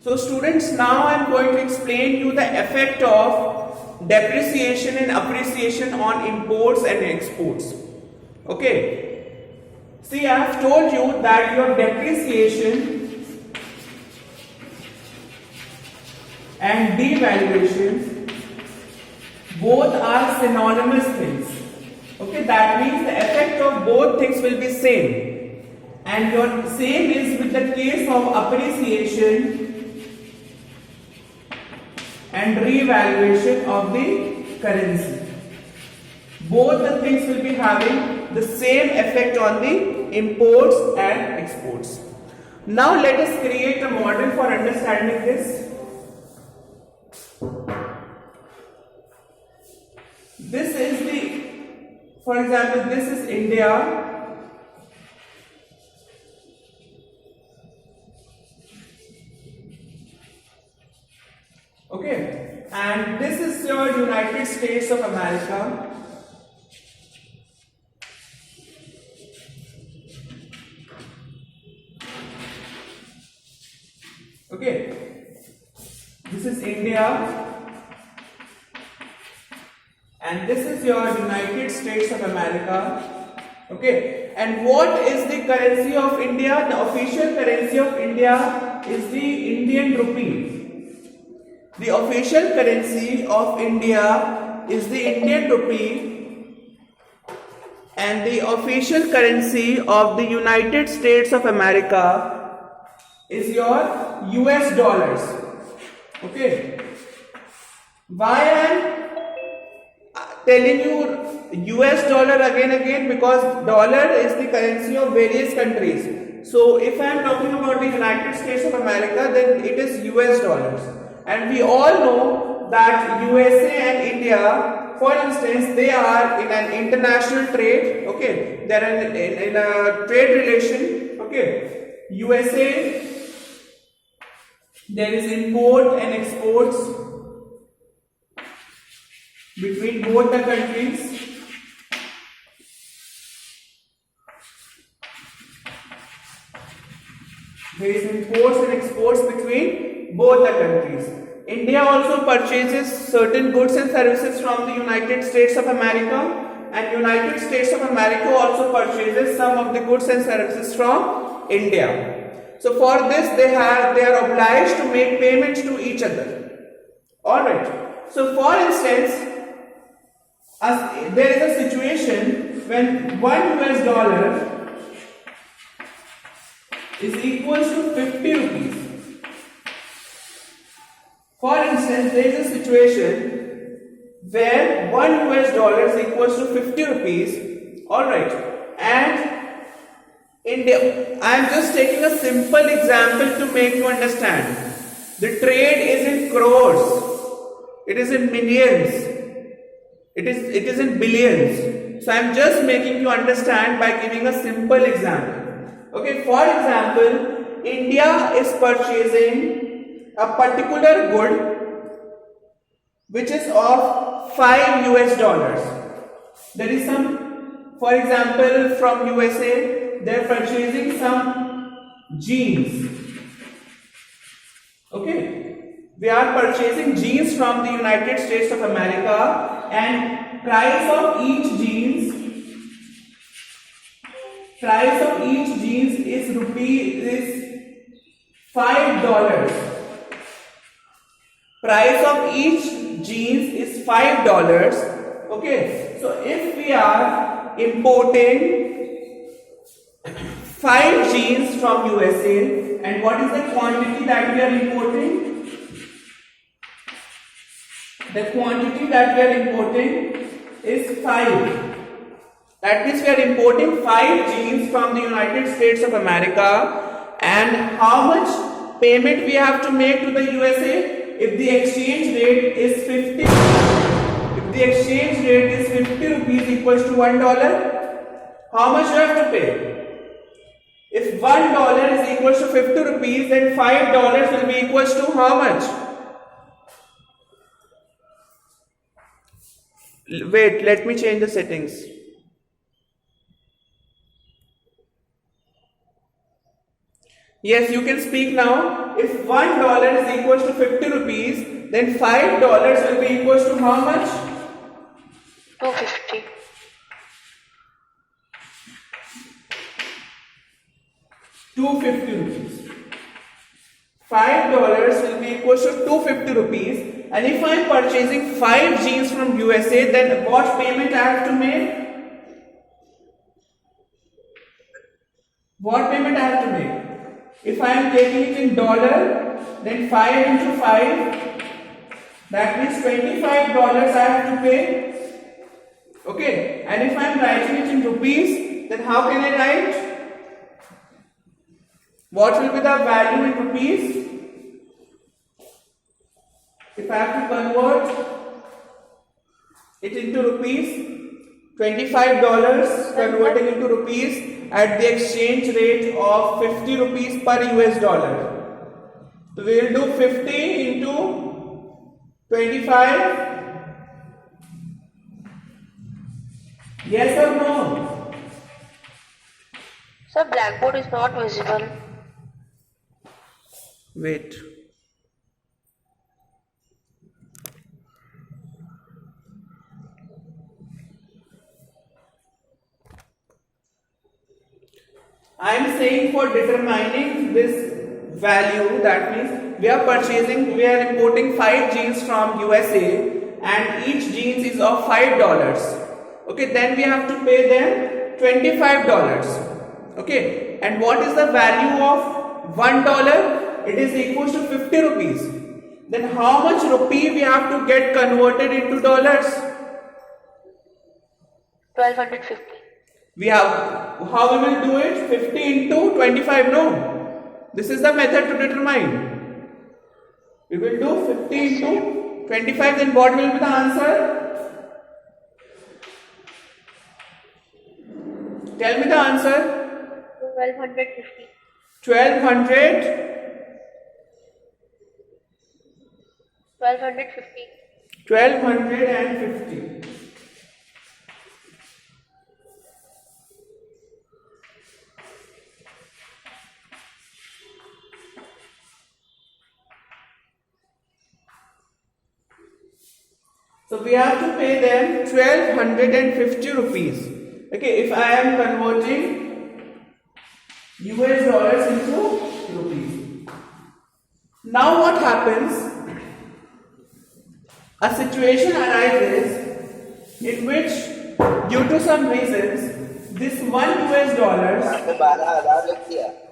So students, now I am going to explain you the effect of depreciation and appreciation on imports and exports. Okay. See, I have told you that your depreciation and devaluation both are synonymous things. Okay, that means the effect of both things will be same. And your same is with the case of appreciation and revaluation of the currency. Both the things will be having the same effect on the imports and exports. Now let us create a model for understanding this. This is the, for example, this is India. Okay, and this is your United States of America. Okay, this is India, and this is your United States of America. Okay, and what is the currency of India? The official currency of India is the Indian rupee. The official currency of India is the Indian rupee, and the official currency of the United States of America is your US dollars. Okay. Why I am telling you US dollar again? Because dollar is the currency of various countries. So if I am talking about the United States of America, then it is US dollars. And we all know that USA and India, for instance, they are in an international trade. Okay, they are in a trade relation. Okay, USA, there is import and exports between both the countries. There is imports and exports between both the countries. India also purchases certain goods and services from the United States of America, and United States of America also purchases some of the goods and services from India. So for this they are obliged to make payments to each other. Alright. So for instance, there is a situation when $1 US is equal to 50 rupees. For instance, there is a situation where $1 US is equals to 50 rupees. Alright. And India, I am just taking a simple example to make you understand. The trade is in crores. It is in millions. It is in billions. So I am just making you understand by giving a simple example. Okay, for example, India is purchasing a particular good which is of $5 US. There is some, for example, from USA, they are purchasing some jeans. Okay, we are purchasing jeans from the United States of America, and price of each jeans is $5. Price of each jeans is $5. Okay, so if we are importing 5 jeans from USA, and what is the quantity that we are importing? The quantity that we are importing is 5. That means we are importing 5 jeans from the United States of America, and how much payment we have to make to the USA? If the exchange rate is 50, if the exchange rate is 50 rupees equals to $1, how much you have to pay? If $1 is equals to 50 rupees, then $5 will be equals to how much? Wait, let me change the settings. Yes, you can speak now. If $1 is equals to 50 rupees, then $5 will be equals to how much? 250. 250 rupees. $5 will be equals to 250 rupees. And if I am purchasing 5 jeans from USA, then what payment I have to make? What payment I have to make? If I am taking it in dollar, then 5 into 5, that means $25 I have to pay. Okay, and if I am writing it in rupees, then how can I write? What will be the value in rupees? If I have to convert it into rupees, $25 converting into rupees at the exchange rate of 50 rupees per US dollar. So we will do 50 into 25. Yes or no? Sir, blackboard is not visible. Wait. I am saying for determining this value, that means we are importing 5 jeans from USA and each jeans is of $5. Okay, then we have to pay them $25. Okay, and what is the value of $1? It is equals to 50 rupees. Then how much rupee we have to get converted into dollars? 1250. We have, how we will do it? 50 into 25, no. This is the method to determine. We will do 50 into 25, then what will be the answer? Tell me the answer. 1250. 1200. 1250. 1250. So we have to pay them 1250 rupees. Okay, if I am converting US dollars into rupees. Now what happens? A situation arises in which, due to some reasons, this $1 12,000 लिख दिया